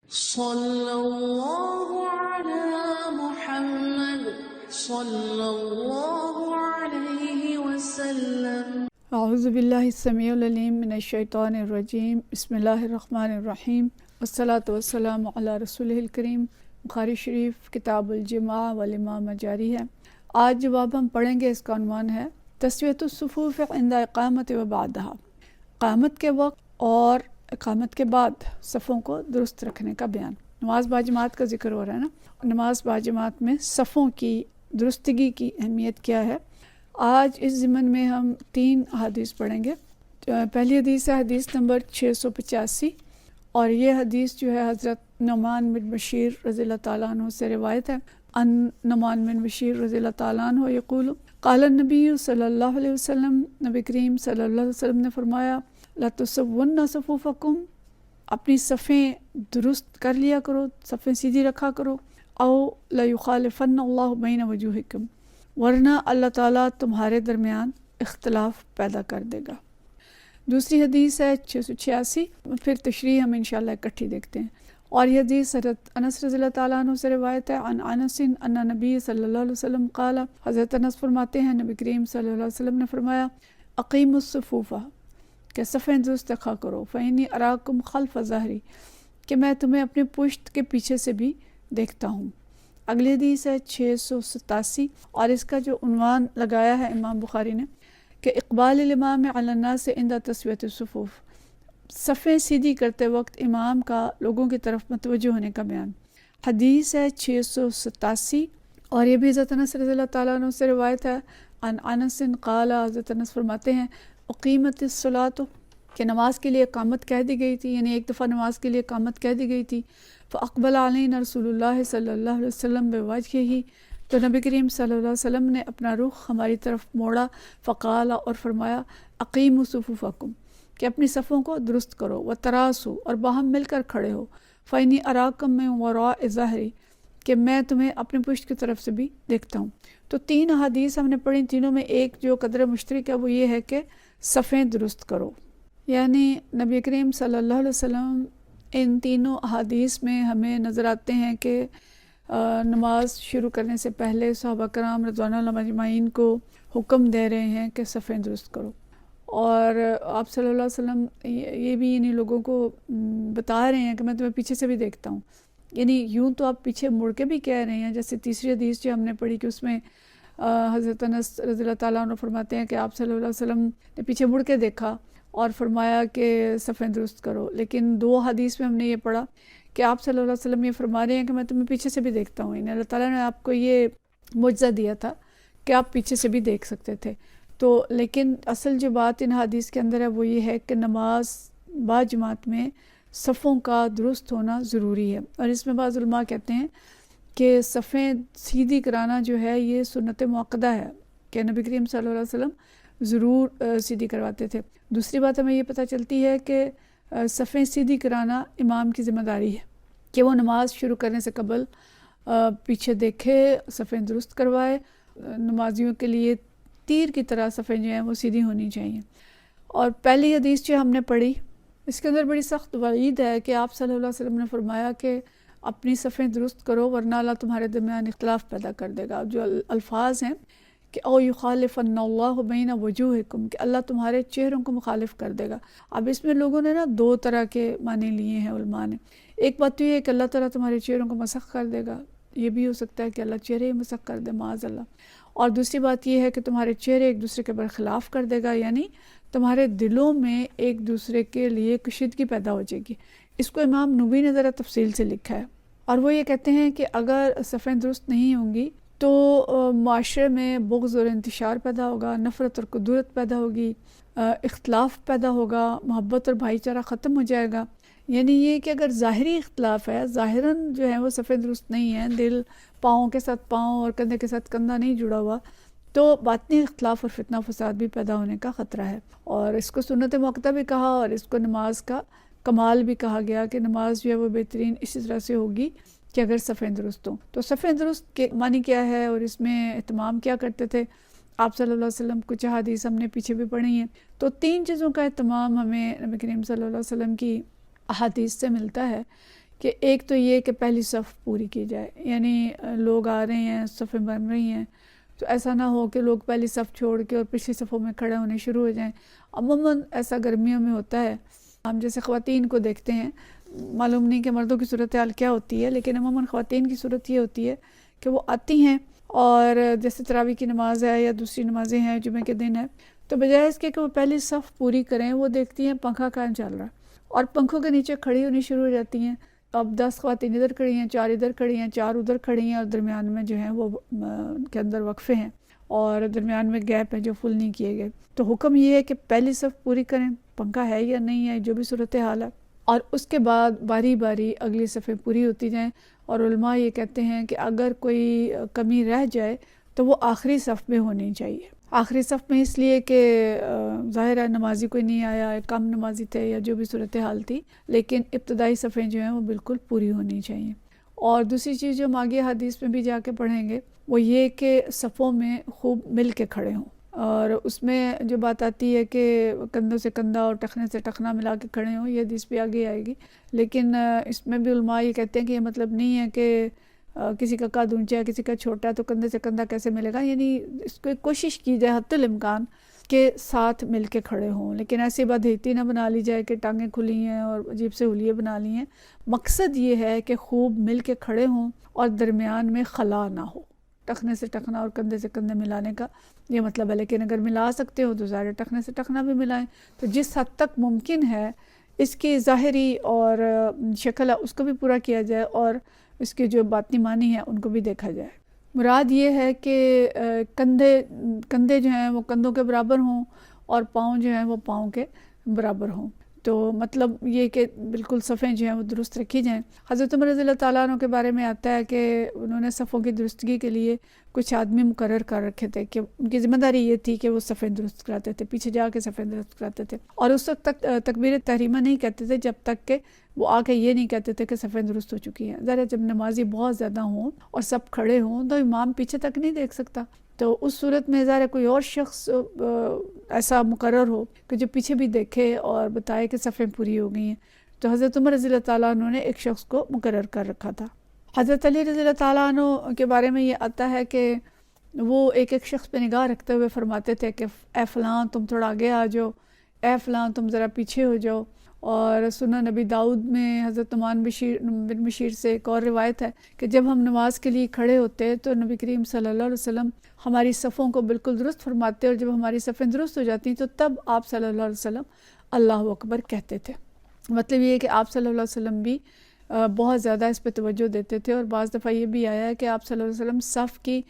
صلی اللہ علی محمد صلی اللہ علیہ وسلم۔ اعوذ باللہ السمیع العلیم من الشیطان الرجیم، بسم اللہ الرحمن الرحیم، والصلاة والسلام علی رسولہ الکریم۔ بخاری شریف کتاب الجماع والامامہ جاری ہے۔ آج جو باب ہم پڑھیں گے اس کا عنوان ہے تسویۃ الصفوف عند اقامت و بعدہا، اقامت کے وقت اور اقامت کے بعد صفوں کو درست رکھنے کا بیان۔ نماز باجماعت کا ذکر ہو رہا ہے نا، نماز باجماعت میں صفوں کی درستگی کی اہمیت کیا ہے۔ آج اس ضمن میں ہم 3 احادیث پڑھیں گے۔ پہلی حدیث ہے حدیث نمبر 685، اور یہ حدیث جو ہے حضرت نعمان بن بشیر رضی اللہ تعالیٰ عنہ سے روایت ہے۔ ان نعمان بن بشیر رضی اللہ تعالیٰ عنہ یقول قال النبی صلی اللہ علیہ وسلم، نبی کریم صلی اللہ علیہ وسلم نے فرمایا لا تسوون صفوفکم، اپنی صفیں درست کر لیا کرو، صفیں سیدھی رکھا کرو، او لا یخالفن اللہ بین وجوہکم، ورنہ اللہ تعالیٰ تمہارے درمیان اختلاف پیدا کر دے گا۔ دوسری حدیث ہے 686، پھر تشریح ہم انشاءاللہ اکٹھی دیکھتے ہیں۔ اور یہ حدیث حضرت انس رضی اللہ تعالیٰ عنہ سے روایت ہے۔ عن انس ان نبی صلی اللہ علیہ وسلم قال، حضرت انس فرماتے ہیں نبی کریم صلی اللہ علیہ وسلم نے فرمایا اقیم الصفوف، کہ صفیں درست رکھا کرو، فإنی اراکم خلف ظہری، کہ میں تمہیں اپنے پشت کے پیچھے سے بھی دیکھتا ہوں۔ اگلی حدیث ہے 687، اور اس کا جو عنوان لگایا ہے امام بخاری نے کہ اقبال الامام علی الناس عند تسویۃ الصفوف، صفیں سیدھی کرتے وقت امام کا لوگوں کی طرف متوجہ ہونے کا بیان۔ حدیث ہے 687، اور یہ بھی حضرت انس رضی اللہ تعالیٰ عنہ سے روایت ہے۔ عن انس قال، حضرت انس فرماتے ہیں اقیمت الصلاۃ، کہ نماز کے لیے اقامت کہہ دی گئی تھی، یعنی ایک دفعہ نماز کے لیے اقامت کہہ دی گئی تھی۔ فاقبل علینا رسول اللہ صلی اللہ علیہ وسلم بوجہہ، تو نبی کریم صلی اللہ علیہ وسلم نے اپنا رخ ہماری طرف موڑا، فقال، اور فرمایا اقیموا صفوفکم، کہ اپنی صفوں کو درست کرو، وتراسوا، اور باہم مل کر کھڑے ہو، فإنی اراکم من وراء ظہری، کہ میں تمہیں اپنے پشت کی طرف سے بھی دیکھتا ہوں۔ تو 3 احادیث ہم نے پڑھی، تینوں میں ایک جو قدر مشترک ہے وہ یہ ہے کہ صفیں درست کرو، یعنی نبی کریم صلی اللہ علیہ وسلم ان تینوں احادیث میں ہمیں نظر آتے ہیں کہ نماز شروع کرنے سے پہلے صحابہ کرام رضوان اللہ اجمعین کو حکم دے رہے ہیں کہ صفیں درست کرو، اور آپ صلی اللہ علیہ وسلم یہ بھی انہیں لوگوں کو بتا رہے ہیں کہ میں تمہیں پیچھے سے بھی دیکھتا ہوں، یعنی یوں تو آپ پیچھے مڑ کے بھی کہہ رہے ہیں، جیسے تیسری حدیث جو ہم نے پڑھی کہ اس میں حضرت انس رضی اللہ تعالیٰ عنہ فرماتے ہیں کہ آپ صلی اللہ علیہ وسلم نے پیچھے مڑ کے دیکھا اور فرمایا کہ صفیں درست کرو، لیکن 2 حدیث میں ہم نے یہ پڑھا کہ آپ صلی اللہ علیہ وسلم یہ فرما رہے ہیں کہ میں تمہیں پیچھے سے بھی دیکھتا ہوں، یعنی اللہ تعالیٰ نے آپ کو یہ معجزہ دیا تھا کہ آپ پیچھے سے بھی دیکھ سکتے تھے۔ تو لیکن اصل جو بات ان حدیث کے اندر ہے وہ یہ ہے کہ نماز باجماعت میں صفوں کا درست ہونا ضروری ہے، اور اس میں بعض علماء کہتے ہیں کہ صفیں سیدھی کرانا جو ہے یہ سنت مؤکدہ ہے، کہ نبی کریم صلی اللہ علیہ وسلم ضرور سیدھی کرواتے تھے۔ دوسری بات ہمیں یہ پتہ چلتی ہے کہ صفیں سیدھی کرانا امام کی ذمہ داری ہے، کہ وہ نماز شروع کرنے سے قبل پیچھے دیکھے، صفیں درست کروائے۔ نمازیوں کے لیے تیر کی طرح صفیں جو ہیں وہ سیدھی ہونی چاہیے۔ اور پہلی حدیث جو ہم نے پڑھی اس کے اندر بڑی سخت وعید ہے کہ آپ صلی اللہ علیہ وسلم نے فرمایا کہ اپنی صفیں درست کرو ورنہ اللہ تمہارے درمیان اختلاف پیدا کر دے گا۔ جو الفاظ ہیں کہ او یخالفن اللہ بین وجوہکم، کہ اللہ تمہارے چہروں کو مخالف کر دے گا۔ اب اس میں لوگوں نے 2 طرح کے معنی لیے ہیں علماء نے۔ ایک بات تو یہ ہے کہ اللہ تعالیٰ تمہارے چہروں کو مسخ کر دے گا، یہ بھی ہو سکتا ہے کہ اللہ چہرے ہی مسخ کر دے معاذ اللہ، اور دوسری بات یہ ہے کہ تمہارے چہرے ایک دوسرے کے برخلاف کر دے گا، یعنی تمہارے دلوں میں ایک دوسرے کے لیے کشیدگی پیدا ہو جائے گی۔ اس کو امام نووی نے ذرا تفصیل سے لکھا ہے، اور وہ یہ کہتے ہیں کہ اگر صفیں درست نہیں ہوں گی تو معاشرے میں بغض اور انتشار پیدا ہوگا، نفرت اور کدورت پیدا ہوگی، اختلاف پیدا ہوگا، محبت اور بھائی چارہ ختم ہو جائے گا۔ یعنی یہ کہ اگر ظاہری اختلاف ہے، ظاہراً جو ہے وہ صفیں درست نہیں ہیں، دل پاؤں کے ساتھ پاؤں اور کندھے کے ساتھ کندھا نہیں جڑا ہوا، تو باطنی اختلاف اور فتنہ فساد بھی پیدا ہونے کا خطرہ ہے۔ اور اس کو سنت مؤکدہ بھی کہا، اور اس کو نماز کا کمال بھی کہا گیا کہ نماز جو ہے وہ بہترین اسی طرح سے ہوگی کہ اگر صفیں درست ہوں۔ تو صفیں درست کے معنی کیا ہے اور اس میں اہتمام کیا کرتے تھے آپ صلی اللہ علیہ وسلم؟ کچھ حدیث ہم نے پیچھے بھی پڑھی ہیں۔ تو 3 چیزوں کا اہتمام ہمیں نبی کریم صلی اللہ علیہ وسلم کی احادیث سے ملتا ہے کہ ایک تو یہ کہ پہلی صف پوری کی جائے، یعنی لوگ آ رہے ہیں، صفیں بن رہی ہیں، تو ایسا نہ ہو کہ لوگ پہلی صف چھوڑ کے اور پچھلی صفوں میں کھڑے ہونے شروع ہو جائیں۔ عموماً ایسا گرمیوں میں ہوتا ہے، ہم جیسے خواتین کو دیکھتے ہیں، معلوم نہیں کہ مردوں کی صورتحال کیا ہوتی ہے، لیکن عموماً خواتین کی صورت یہ ہوتی ہے کہ وہ آتی ہیں اور جیسے تراویح کی نماز ہے یا دوسری نمازیں ہیں، جمعہ کے دن ہے، تو بجائے اس کے کہ وہ پہلی صف پوری کریں، وہ دیکھتی ہیں پنکھا قائم چل رہا ہے اور پنکھوں کے نیچے کھڑی ہونی شروع ہو جاتی ہیں۔ اب 10 خواتین ادھر کھڑی ہیں، 4 ادھر کھڑی ہیں، 4 ادھر کھڑی ہیں، اور درمیان میں جو ہیں وہ ان کے اندر وقفے ہیں اور درمیان میں گیپ ہے جو فل نہیں کیے گئے۔ تو حکم یہ ہے کہ پہلی صف پوری کریں، پنکھا ہے یا نہیں ہے، جو بھی صورتحال ہے، اور اس کے بعد باری باری اگلی صفیں پوری ہوتی جائیں۔ اور علماء یہ کہتے ہیں کہ اگر کوئی کمی رہ جائے تو وہ آخری صف میں ہونی چاہیے۔ آخری صف میں اس لیے کہ ظاہر ہے نمازی کوئی نہیں آیا، کم نمازی تھے یا جو بھی صورتحال تھی، لیکن ابتدائی صفیں جو ہیں وہ بالکل پوری ہونی چاہیے۔ اور دوسری چیز جو ہم آگے حدیث میں بھی جا کے پڑھیں گے وہ یہ کہ صفوں میں خوب مل کے کھڑے ہوں، اور اس میں جو بات آتی ہے کہ کندھوں سے کندھا اور ٹخنے سے ٹخنا ملا کے کھڑے ہوں، یہ حدیث بھی آگے آئے گی، لیکن اس میں بھی علماء یہ کہتے ہیں کہ یہ مطلب نہیں ہے کہ کسی کا قد اونچا ہے کسی کا چھوٹا ہے تو کندھے سے کندھا کیسے ملے گا، یعنی اس کو کوشش کی جائے حتی الامکان کے ساتھ مل کے کھڑے ہوں، لیکن ایسی بدہیتی نہ بنا لی جائے کہ ٹانگیں کھلی ہیں اور عجیب سے حلیے بنا لی ہیں۔ مقصد یہ ہے کہ خوب مل کے کھڑے ہوں اور درمیان میں خلا نہ ہو، ٹخنے سے ٹخنا اور کندھے سے کندھے ملانے کا یہ مطلب ہے، لیکن اگر ملا سکتے ہو تو ظاہر ٹخنے سے ٹخنا بھی ملائیں، تو جس حد تک ممکن ہے اس کی ظاہری اور شکل ہے اس کو بھی پورا کیا جائے اور اس کے جو باطنی معنی ہیں ان کو بھی دیکھا جائے۔ مراد یہ ہے کہ کندھے جو ہیں وہ کندھوں کے برابر ہوں اور پاؤں جو ہیں وہ پاؤں کے برابر ہوں، تو مطلب یہ کہ بالکل صفیں جو ہیں وہ درست رکھی جائیں۔ حضرت عمر رضی اللہ تعالیٰ عنہ کے بارے میں آتا ہے کہ انہوں نے صفوں کی درستگی کے لیے کچھ آدمی مقرر کر رکھے تھے کہ ان کی ذمہ داری یہ تھی کہ وہ صفیں درست کراتے تھے، پیچھے جا کے صفیں درست کراتے تھے، اور اس وقت تک تکبیر تحریمہ نہیں کہتے تھے جب تک کہ وہ آ کے یہ نہیں کہتے تھے کہ صفیں درست ہو چکی ہیں۔ ذرا جب نمازی بہت زیادہ ہوں اور سب کھڑے ہوں تو امام پیچھے تک نہیں دیکھ سکتا، تو اس صورت میں ذرا کوئی اور شخص ایسا مقرر ہو کہ جو پیچھے بھی دیکھے اور بتائے کہ صفیں پوری ہو گئی ہیں، تو حضرت عمر رضی اللہ تعالیٰ عنہ نے ایک شخص کو مقرر کر رکھا تھا۔ حضرت علی رضی اللہ تعالیٰ عنہ کے بارے میں یہ آتا ہے کہ وہ ایک ایک شخص پہ نگاہ رکھتے ہوئے فرماتے تھے کہ اے فلاں تم تھوڑا آگے آ جاؤ، اے فلاں تم ذرا پیچھے ہو جاؤ۔ اور سنن نبی داؤد میں حضرت نعمان بن بشیر سے ایک اور روایت ہے کہ جب ہم نماز کے لیے کھڑے ہوتے تو نبی کریم صلی اللہ علیہ وسلم ہماری صفوں کو بالکل درست فرماتے، اور جب ہماری صفیں درست ہو جاتی تو تب آپ صلی اللہ علیہ وسلم اللہ اکبر کہتے تھے۔ مطلب یہ ہے کہ آپ صلی اللہ علیہ وسلم بھی بہت زیادہ اس پہ توجہ دیتے تھے، اور بعض دفعہ یہ بھی آیا ہے کہ آپ صلی اللہ علیہ وسلم صف کی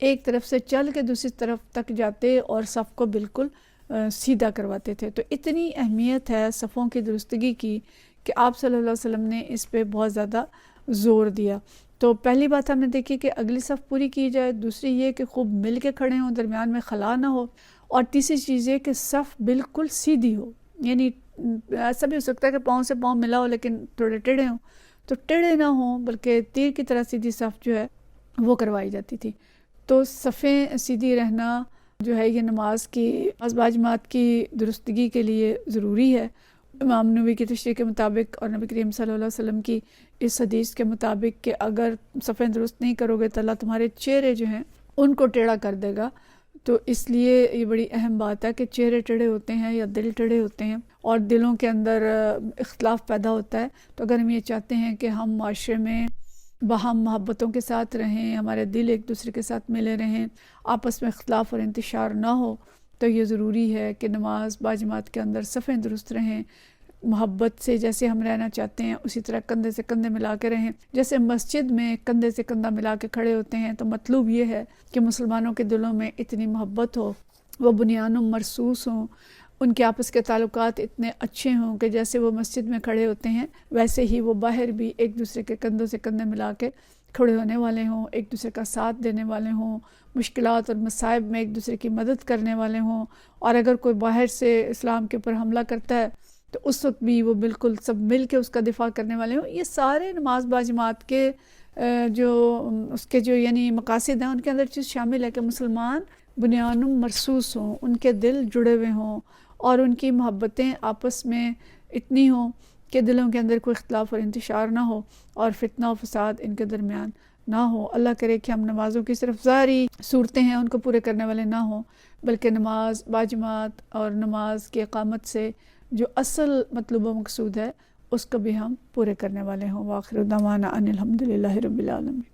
ایک طرف سے چل کے دوسری طرف تک جاتے اور صف کو بالکل سیدھا کرواتے تھے۔ تو اتنی اہمیت ہے صفوں کی درستگی کی کہ آپ صلی اللہ علیہ وسلم نے اس پہ بہت زیادہ زور دیا۔ تو پہلی بات ہم نے دیکھی کہ اگلی صف پوری کی جائے، دوسری یہ کہ خوب مل کے کھڑے ہوں، درمیان میں خلا نہ ہو، اور تیسری چیز یہ کہ صف بالکل سیدھی ہو، یعنی ایسا بھی ہو سکتا ہے کہ پاؤں سے پاؤں ملا ہو لیکن تھوڑے ٹیڑھے ہوں، تو ٹیڑھے نہ ہوں بلکہ تیر کی طرح سیدھی صف جو ہے وہ کروائی جاتی تھی۔ تو صفیں سیدھی رہنا جو ہے یہ نماز باجماعت کی درستگی کے لیے ضروری ہے۔ امام نووی کی تشریح کے مطابق اور نبی کریم صلی اللہ علیہ وسلم کی اس حدیث کے مطابق کہ اگر صفیں درست نہیں کرو گے تو اللہ تمہارے چہرے جو ہیں ان کو ٹیڑھا کر دے گا، تو اس لیے یہ بڑی اہم بات ہے کہ چہرے ٹیڑھے ہوتے ہیں یا دل ٹیڑھے ہوتے ہیں اور دلوں کے اندر اختلاف پیدا ہوتا ہے۔ تو اگر ہم یہ چاہتے ہیں کہ ہم معاشرے میں باہم محبتوں کے ساتھ رہیں، ہمارے دل ایک دوسرے کے ساتھ ملے رہیں، آپس میں اختلاف اور انتشار نہ ہو، تو یہ ضروری ہے کہ نماز باجماعت کے اندر صفیں درست رہیں، محبت سے جیسے ہم رہنا چاہتے ہیں اسی طرح کندھے سے کندھے ملا کے رہیں۔ جیسے مسجد میں کندھے سے کندھا ملا کے کھڑے ہوتے ہیں تو مطلوب یہ ہے کہ مسلمانوں کے دلوں میں اتنی محبت ہو، وہ بنیان مرصوص ہوں، ان کے آپس کے تعلقات اتنے اچھے ہوں کہ جیسے وہ مسجد میں کھڑے ہوتے ہیں ویسے ہی وہ باہر بھی ایک دوسرے کے کندھوں سے کندھے ملا کے کھڑے ہونے والے ہوں، ایک دوسرے کا ساتھ دینے والے ہوں، مشکلات اور مصائب میں ایک دوسرے کی مدد کرنے والے ہوں، اور اگر کوئی باہر سے اسلام کے اوپر حملہ کرتا ہے تو اس وقت بھی وہ بالکل سب مل کے اس کا دفاع کرنے والے ہوں۔ یہ سارے نماز باجماعت کے اس کے جو یعنی مقاصد ہیں ان کے اندر چیز شامل ہے کہ مسلمان بنیان مرصوص ہوں، ان کے دل جڑے ہوئے ہوں اور ان کی محبتیں آپس میں اتنی ہوں کہ دلوں کے اندر کوئی اختلاف اور انتشار نہ ہو اور فتنہ و فساد ان کے درمیان نہ ہو۔ اللہ کرے کہ ہم نمازوں کی صرف ظاہری صورتیں ہیں ان کو پورے کرنے والے نہ ہوں، بلکہ نماز باجماعت اور نماز کی اقامت سے جو اصل مطلوب و مقصود ہے اس کو بھی ہم پورے کرنے والے ہوں۔ وآخر دعوانا ان الحمد للہ رب العالمین۔